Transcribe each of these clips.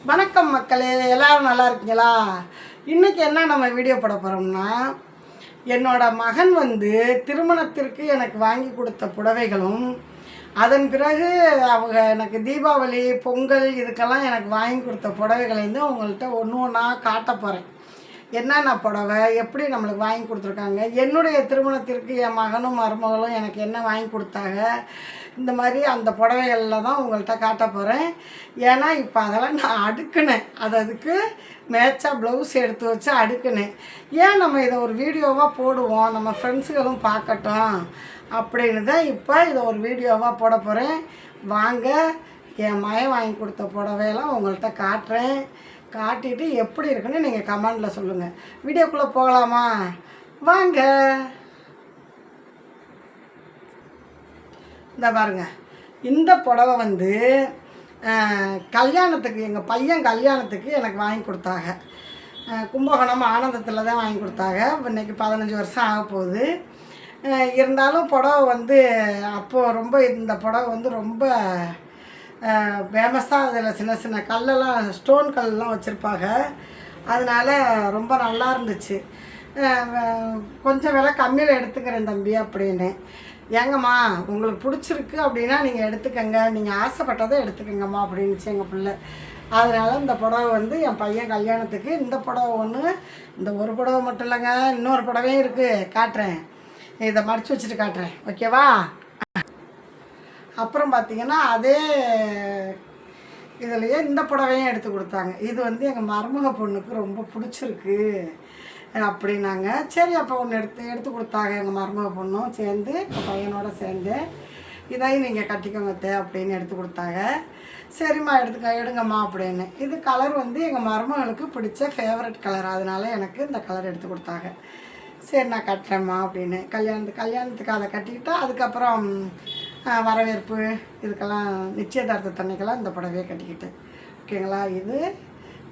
வணக்கம் மக்களே, எல்லோரும் நல்லா இருக்கீங்களா? இன்றைக்கி என்ன நம்ம வீடியோ போட போகிறோம்னா, என்னோடய மகன் திருமணத்திற்கு எனக்கு வாங்கி கொடுத்த புடவைகளும், அதன் பிறகு அவங்க எனக்கு தீபாவளி பொங்கல் இதுக்கெல்லாம் எனக்கு வாங்கி கொடுத்த புடவைகளையும் உங்கள்கிட்ட ஒன்று ஒன்றா காட்ட போகிறேன். என்னென்ன புடவை எப்படி நம்மளுக்கு வாங்கி கொடுத்துருக்காங்க, என்னுடைய திருமணத்திற்கு என் மகனும் மருமகளும் எனக்கு என்ன வாங்கி கொடுத்தாங்க, இந்த மாதிரி அந்த புடவைகளில் தான் உங்கள்கிட்ட காட்ட போகிறேன். ஏன்னா இப்போ அதெல்லாம் நான் அடுக்குனேன், அதுக்கு மேட்சாக ப்ளவுஸ் எடுத்து வச்சு அடுக்குனேன். ஏன் நம்ம இதை ஒரு வீடியோவாக போடுவோம், நம்ம ஃப்ரெண்ட்ஸுகளும் பார்க்கட்டும் அப்படின்னு தான் இப்போ இதை ஒரு வீடியோவாக போட போகிறேன். வாங்க, என் மகன் வாங்கி கொடுத்த புடவையெல்லாம் உங்கள்கிட்ட காட்டுறேன். காட்டிட்டு எப்படி இருக்குன்னு நீங்கள் கமெண்டில் சொல்லுங்கள். வீடியோக்குள்ளே போகலாமா? வாங்க. இந்த பாருங்கள், இந்த புடவை கல்யாணத்துக்கு எங்கள் பையன் கல்யாணத்துக்கு எனக்கு வாங்கி கொடுத்தாங்க. கும்பகோணம் ஆனந்தத்தில் தான் வாங்கி கொடுத்தாங்க. இன்றைக்கி 15 வருஷம் ஆக போகுது. இருந்தாலும் புடவை அப்போது ரொம்ப இந்த புடவை ரொம்ப ஃபேமஸாக அதில் சின்ன சின்ன கல்லெல்லாம் ஸ்டோன் கல்லாம் வச்சுருப்பாங்க. அதனால் ரொம்ப நல்லா இருந்துச்சு. கொஞ்சம் விலை கம்மியில் எடுத்துக்கிறேன் தம்பி அப்படின்னு. ஏங்கம்மா உங்களுக்கு பிடிச்சிருக்கு அப்படின்னா நீங்கள் எடுத்துக்கங்க, நீங்கள் ஆசைப்பட்டதை எடுத்துக்கங்கம்மா அப்படின்னுச்சு எங்கள் பிள்ளை. அதனால் இந்த புடவை என் பையன் கல்யாணத்துக்கு இந்த புடவை ஒன்று, இந்த ஒரு புடவை மட்டும் இல்லைங்க, இன்னொரு புடவையும் இருக்குது, காட்டுறேன். இதை மடித்து வச்சுட்டு காட்டுறேன், ஓகேவா? அப்புறம் பார்த்திங்கன்னா அதே இதுலேயே இந்த புடவையும் எடுத்து கொடுத்தாங்க. இது எங்கள் மருமக பொண்ணுக்கு ரொம்ப பிடிச்சிருக்கு அப்படின்னாங்க. சரி, அப்போ ஒன்று எடுத்து கொடுத்தாங்க. எங்கள் மருமக பொண்ணும் சேர்ந்து எங்கள் பையனோட சேர்ந்து இதையும் நீங்கள் கட்டிக்கோங்க அப்படின்னு எடுத்து கொடுத்தாங்க. சரிம்மா எடுங்கம்மா அப்படின்னு. இது கலர் எங்கள் மருமகளுக்கு பிடிச்ச ஃபேவரட் கலர், அதனால எனக்கு இந்த கலர் எடுத்து கொடுத்தாங்க. சரி, நான் கட்டுறேம்மா அப்படின்னு கல்யாணத்துக்கு அதை கட்டிக்கிட்டா அதுக்கப்புறம் வரவேற்பு இதுக்கெல்லாம் நிச்சயதார்த்தத்தன்னைக்கெல்லாம் இந்த புடவையை கட்டிக்கிட்டேன், ஓகேங்களா? இது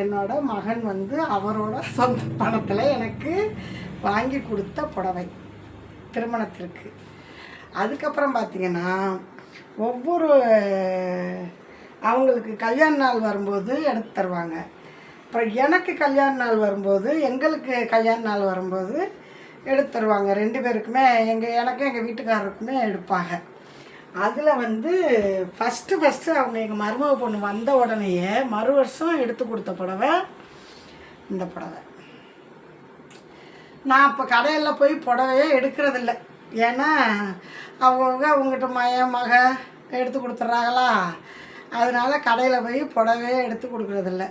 என்னோடய மகன் அவரோட சொந்த பணத்தில் எனக்கு வாங்கி கொடுத்த புடவை திருமணத்திற்கு. அதுக்கப்புறம் பார்த்திங்கன்னா ஒவ்வொரு அவங்களுக்கு கல்யாண நாள் வரும்போது எடுத்து தருவாங்க. அப்புறம் எனக்கு கல்யாண நாள் வரும்போது, எங்களுக்கு கல்யாண நாள் வரும்போது எடுத்து தருவாங்க. 2 பேருக்குமே, எனக்கும் எங்கள் வீட்டுக்காரருக்குமே எடுப்பாங்க. அதில் ஃபஸ்ட்டு அவங்க எங்கள் மருமக பொண்ணு வந்த உடனேயே மறு வருஷம் எடுத்து கொடுத்த புடவை இந்த புடவை. நான் இப்போ கடையில் போய் புடவையே எடுக்கிறதில்ல. ஏன்னா அவங்ககிட்ட மக எடுத்து கொடுத்துட்றாங்களா, அதனால் கடையில் போய் புடவையே எடுத்து கொடுக்குறதில்ல.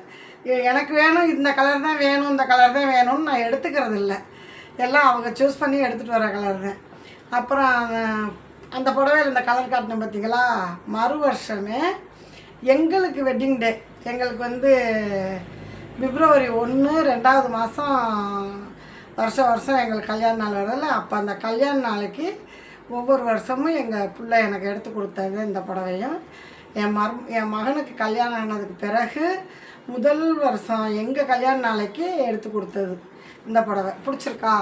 எனக்கு வேணும், இந்த கலர் தான் வேணும், இந்த கலர் தான் வேணும்னு நான் எடுத்துக்கிறதில்ல. எல்லாம் அவங்க சூஸ் பண்ணி எடுத்துகிட்டு வர கலர் தான். அப்புறம் அந்த புடவையில் இந்த கலர் காட்டினேன் பார்த்தீங்களா, மறு வருஷமே எங்களுக்கு வெட்டிங் டே, எங்களுக்கு பிப்ரவரி 1 2வது மாதம் வருஷம் எங்களுக்கு கல்யாண நாள் வரதில்ல. அப்போ அந்த கல்யாண நாளைக்கு ஒவ்வொரு வருஷமும் எங்கள் பிள்ளை எனக்கு எடுத்து கொடுத்தது இந்த புடவையும். என் மகனுக்கு கல்யாணம் ஆனதுக்கு பிறகு முதல் வருஷம் எங்கள் கல்யாண நாளைக்கு எடுத்து கொடுத்தது இந்த புடவை. பிடிச்சிருக்கா?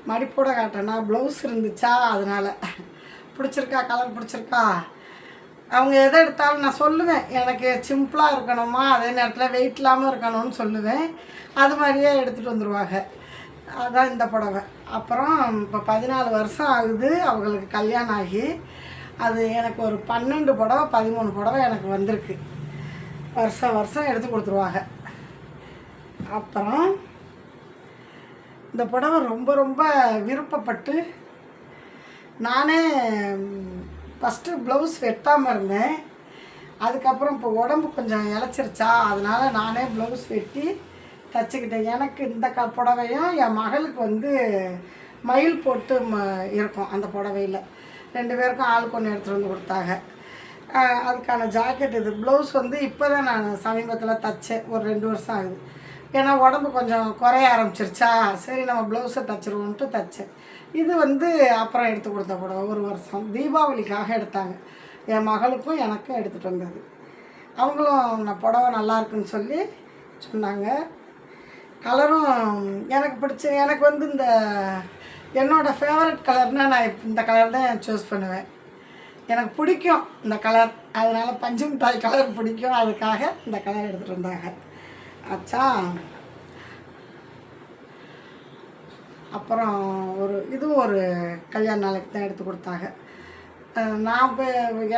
மடிப்போட காட்டினா ப்ளவுஸ் இருந்துச்சா, அதனால் பிடிச்சிருக்கா, கலர் பிடிச்சிருக்கா? அவங்க எதை எடுத்தாலும் நான் சொல்லுவேன், எனக்கு சிம்பிளாக இருக்கணுமா, அதே நேரத்தில் வெயிட் இல்லாமல் இருக்கணும்னு சொல்லுவேன். அது மாதிரியே எடுத்துகிட்டு வந்துடுவாங்க. அதுதான் இந்த புடவை. அப்புறம் இப்போ 14 வருஷம் ஆகுது அவங்களுக்கு கல்யாணம் ஆகி. அது எனக்கு ஒரு 12 புடவை 13 புடவை எனக்கு வந்திருக்கு. வருஷம் எடுத்து கொடுத்துருவாங்க. அப்புறம் இந்த புடவை ரொம்ப விருப்பப்பட்டு நானே ஃபஸ்ட்டு ப்ளவுஸ் வெட்டாமல் இருந்தேன். அதுக்கப்புறம் இப்போ உடம்பு கொஞ்சம் இளைச்சிருச்சா, அதனால் நானே ப்ளவுஸ் வெட்டி தச்சுக்கிட்டேன். எனக்கு இந்த புடவையும் என் மகளுக்கு மயில் போட்டு இருக்கும் அந்த புடவையில். 2 பேருக்கும் ஆளுக்கு ஒன்று எடுத்துகிட்டு வந்து கொடுத்தாங்க. அதுக்கான ஜாக்கெட் இது. ப்ளவுஸ் இப்போ தான் நான் சமீபத்தில் தைச்சேன், ஒரு 2 வருஷம் ஆகுது. ஏன்னா உடம்பு கொஞ்சம் குறைய ஆரம்பிச்சிருச்சா, சரி நம்ம ப்ளவுஸை தைச்சிருவோன்ட்டு தைச்சேன். இது அப்புறம் எடுத்து கொடுத்த புடவை, ஒரு வருஷம் தீபாவளிக்காக எடுத்தாங்க. என் மகளுக்கும் எனக்கும் எடுத்துகிட்டு வந்தது. அவங்களும் நான் புடவை நல்லா இருக்குன்னு சொல்லி சொன்னாங்க. கலரும் எனக்கு பிடிச்ச, எனக்கு இந்த என்னோடய ஃபேவரட் கலர்னால் நான் இந்த கலர் தான் சூஸ் பண்ணுவேன். எனக்கு பிடிக்கும் இந்த கலர், அதனால் பஞ்சு மிட்டாய் கலர் பிடிக்கும், அதுக்காக இந்த கலர் எடுத்துகிட்டு வந்தாங்க. ஆச்சா. அப்புறம் இதுவும் ஒரு கல்யாண நாளைக்கு தான் எடுத்து கொடுத்தாங்க. நான் இப்போ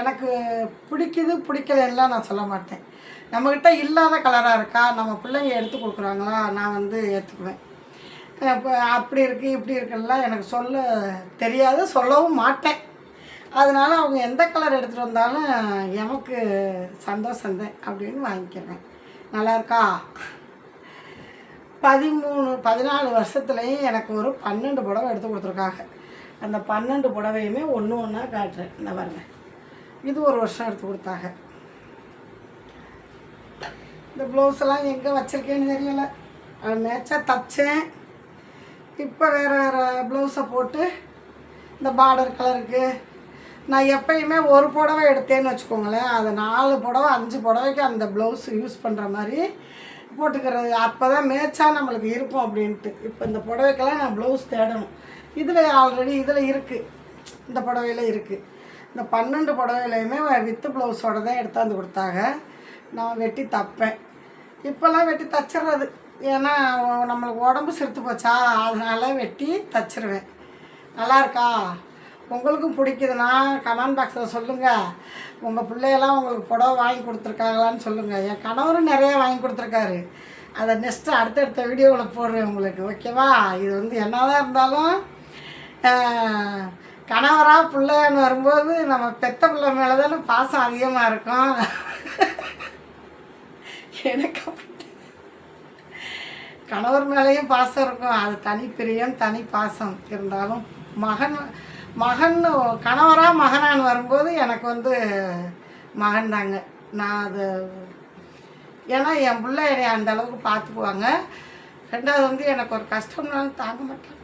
எனக்கு பிடிக்கலன்னா நான் சொல்ல மாட்டேன். நம்மக்கிட்ட இல்லாத கலராக இருக்கா, நம்ம பிள்ளைங்க எடுத்து கொடுக்குறாங்களா, நான் வந்து ஏற்றுக்குவேன். இப்போ அப்படி இருக்குது இப்படி இருக்குல்லாம் எனக்கு சொல்ல தெரியாது, சொல்லவும் மாட்டேன். அதனால் அவங்க எந்த கலர் எடுத்துகிட்டு வந்தாலும் எனக்கு சந்தோஷந்தேன் அப்படின்னு வாங்கிக்கிறேன். நல்லாயிருக்கா? 14 வருஷத்துலேயும் எனக்கு ஒரு 12 புடவை எடுத்து கொடுத்துருக்காங்க. அந்த 12 புடவையுமே ஒன்று ஒன்றா காட்டுறேன். இந்த பாருங்க, இது ஒரு வருஷம் எடுத்து கொடுத்தாங்க. இந்த ப்ளவுஸெல்லாம் எங்கே வச்சுருக்கேன்னு தெரியலை, மேட்சாக தைச்சேன். இப்போ வேறு ப்ளவுஸை போட்டு இந்த பார்டர் கலருக்கு நான் எப்பயுமே ஒரு புடவை எடுத்தேன்னு வச்சுக்கோங்களேன், அது 4 புடவை 5 புடவைக்கு அந்த ப்ளவுஸ் யூஸ் பண்ணுற மாதிரி போட்டுக்கிறது. அப்போ தான் மேட்சாக நம்மளுக்கு இருக்கும் அப்படின்ட்டு. இப்போ இந்த புடவைக்கெல்லாம் நான் ப்ளவுஸ் தேடணும். இதில் ஆல்ரெடி இதில் இருக்குது, இந்த புடவையில் இருக்குது. இந்த 12 புடவையிலையுமே வித்து ப்ளவுஸோடு தான் எடுத்தாந்து கொடுத்தாங்க. நான் வெட்டி தைப்பேன். இப்போல்லாம் வெட்டி தைச்சிட்றது, ஏன்னா நம்மளுக்கு உடம்பு சிறுத்து போச்சா, அதனால் வெட்டி தைச்சிருவேன். நல்லாயிருக்கா? உங்களுக்கும் பிடிக்குதுன்னா கமெண்ட் பாக்ஸில் சொல்லுங்கள். உங்கள் பிள்ளையெல்லாம் உங்களுக்கு புடவை வாங்கி கொடுத்துருக்காங்களான்னு சொல்லுங்கள். என் கணவரும் நிறைய வாங்கி கொடுத்துருக்காரு. அதை நெக்ஸ்ட்டு அடுத்தடுத்த வீடியோவில் போடுறேன் உங்களுக்கு, ஓகேவா? இது வந்து என்னதான் இருந்தாலும் கணவராக பிள்ளைன்னு வரும்போது நம்ம பெத்த பிள்ளை மேலே தானே பாசம் அதிகமாக இருக்கும். எனக்கு அப்படி கணவர் மேலேயும் பாசம் இருக்கும், அது தனி பிரியம் தனி பாசம். இருந்தாலும் மகன் கணவராக மகனான்னு வரும்போது எனக்கு வந்து மகன் தாங்க. நான் அது ஏன்னா என் பிள்ளை என்னை அந்த அளவுக்கு பார்த்துக்குவாங்க. ரெண்டாவது வந்து எனக்கு ஒரு கஷ்டம்னாலும் தாங்க மாட்டேன்.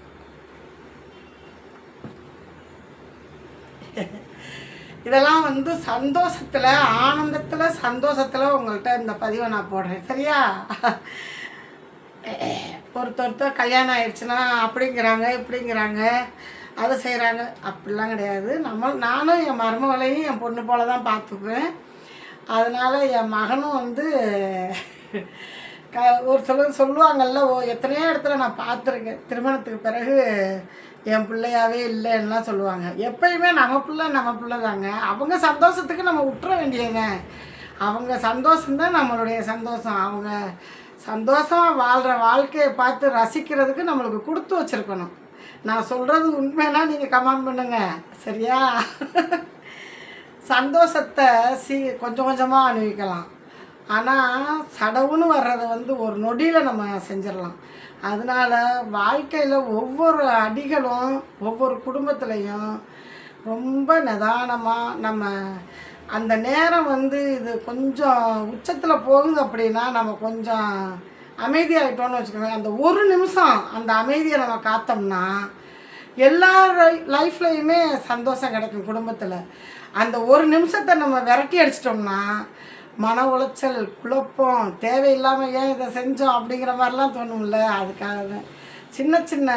இதெல்லாம் வந்து சந்தோஷத்தில் ஆனந்தத்தில் சந்தோஷத்தில் உங்கள்கிட்ட இந்த பதிவை நான் போடுறேன், சரியா? ஒருத்தர் கல்யாணம் ஆயிடுச்சுன்னா அப்படிங்கிறாங்க இப்படிங்கிறாங்க, அதை செய்கிறாங்க, அப்படிலாம் கிடையாது. நானும் என் மருமகளையும் என் பொண்ணு போல தான் பார்த்துக்குவேன். அதனால் என் மகனும் வந்து ஒரு சிலர் சொல்லுவாங்கள்ல, எத்தனையோ இடத்துல நான் பார்த்துருக்கேன், திருமணத்துக்கு பிறகு என் பிள்ளையாவே இல்லைன்னுலாம் சொல்லுவாங்க. எப்பயுமே நம்ம பிள்ளை தாங்க. அவங்க சந்தோஷத்துக்கு நம்ம விட்டுற வேண்டியதுங்க. அவங்க சந்தோஷம்தான் நம்மளுடைய சந்தோஷம். அவங்க சந்தோஷமாக வாழ்கிற வாழ்க்கையை பார்த்து ரசிக்கிறதுக்கு நம்மளுக்கு கொடுத்து வச்சுருக்கணும். நான் சொல்கிறது உண்மைன்னா நீங்கள் கமெண்ட் பண்ணுங்கள், சரியா? சந்தோஷத்தை கொஞ்சம் கொஞ்சமாக அனுபவிக்கலாம். ஆனால் சடவுன்னு வர்றதை வந்து ஒரு நொடியில் நம்ம செஞ்சிடலாம். அதனால் வாழ்க்கையில் ஒவ்வொரு அடிகளும் ஒவ்வொரு குடும்பத்துலேயும் ரொம்ப நிதானமாக நம்ம அந்த நேரம் வந்து இது கொஞ்சம் உச்சத்தில் போகுது அப்படின்னா நம்ம கொஞ்சம் அமைதியாகிட்டோன்னு வச்சுக்கோங்க. அந்த ஒரு நிமிஷம் அந்த அமைதியை நம்ம காத்தோம்னா எல்லார் லைஃப்லையுமே சந்தோஷம் கிடைக்கும் குடும்பத்தில். அந்த ஒரு நிமிஷத்தை நம்ம விரட்டி அடிச்சிட்டோம்னா மன உளைச்சல், குழப்பம், தேவையில்லாமல் ஏன் இதை செஞ்சோம் அப்படிங்கிற மாதிரிலாம் தோணும்ல. அதுக்காக தான் சின்ன சின்ன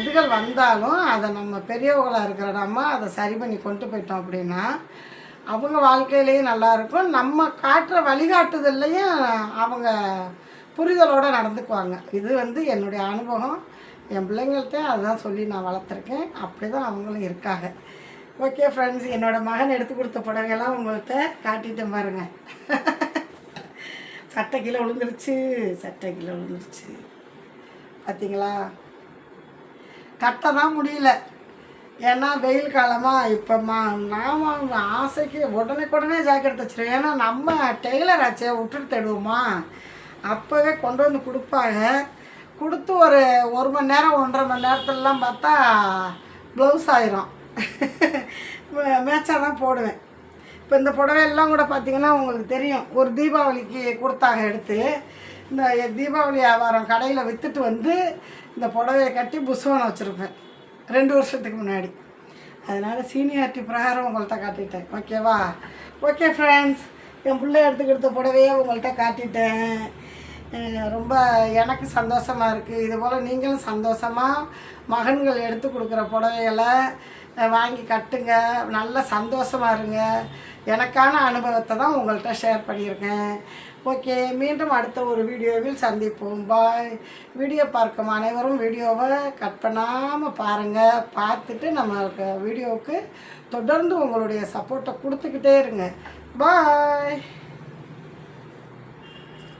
இதுகள் வந்தாலும் அதை நம்ம பெரியவங்களாக இருக்கிற நம்ம அதை சரி பண்ணி கொண்டு போயிட்டோம் அப்படின்னா அவங்க வாழ்க்கையிலையும் நல்லாயிருக்கும். நம்ம காட்டுற வழிகாட்டுதல்லையும் அவங்க புரிதலோடு நடந்துக்குவாங்க. இது வந்து என்னுடைய அனுபவம். என் பிள்ளைங்கள்ட்ட அதுதான் சொல்லி நான் வளர்த்துருக்கேன். அப்படி தான் அவங்களும் இருக்காங்க. ஓகே ஃப்ரெண்ட்ஸ், என்னோடய மகன் எடுத்து கொடுத்த புடவையெல்லாம் உங்கள்கிட்ட காட்டிட்டேன் பாருங்கள். சட்டை கீழே விழுந்துருச்சு பார்த்தீங்களா? கட்ட தான் முடியல, ஏன்னா வெயில் காலமாக. இப்போ நாம் ஆசைக்கு உடனே ஜாக்கெட் தைச்சிருவோம். ஏன்னா நம்ம டெய்லர் ஆச்சே, விட்டுட்டு தேடுவோமா, அப்போவே கொண்டு வந்து கொடுப்பாங்க. கொடுத்து ஒரு மணி நேரம் 1.5 மணி நேரத்துலலாம் பார்த்தா ப்ளவுஸ் ஆயிரும். மேட்சாக தான் போடுவேன். இப்போ இந்த புடவையெல்லாம் கூட பார்த்திங்கன்னா உங்களுக்கு தெரியும், ஒரு தீபாவளிக்கு கொடுத்தாங்க எடுத்து. இந்த தீபாவளி வியாபாரம் கடையில் விற்றுட்டு வந்து இந்த புடவையை கட்டி புஸ்வானம் வச்சுருப்பேன் 2 வருஷத்துக்கு முன்னாடி. அதனால் சீனியாரிட்டி பிரகாரம் உங்கள்கிட்ட காட்டிட்டேன், ஓகேவா? ஓகே ஃப்ரெண்ட்ஸ், என் பிள்ளை எடுத்துக்கிட்ட புடவையே உங்கள்கிட்ட காட்டிட்டேன். ரொம்ப எனக்கு சந்தோஷமாக இருக்குது. இதுபோல் நீங்களும் சந்தோஷமாக மகன்கள் எடுத்து கொடுக்குற புடவைகளை வாங்கி கட்டுங்க, நல்ல சந்தோஷமாக இருங்க. எனக்கான அனுபவத்தை தான் உங்கள்கிட்ட ஷேர் பண்ணியிருக்கேன். ஓகே, மீண்டும் அடுத்த ஒரு வீடியோவில் சந்திப்போம். பாய். வீடியோ பார்க்கும் அனைவரும் வீடியோவை கட் பண்ணாமல் பாருங்கள். பார்த்துட்டு நம்ம வீடியோவுக்கு தொடர்ந்து உங்களுடைய சப்போர்ட்டை கொடுத்துக்கிட்டே இருங்க. பாய்.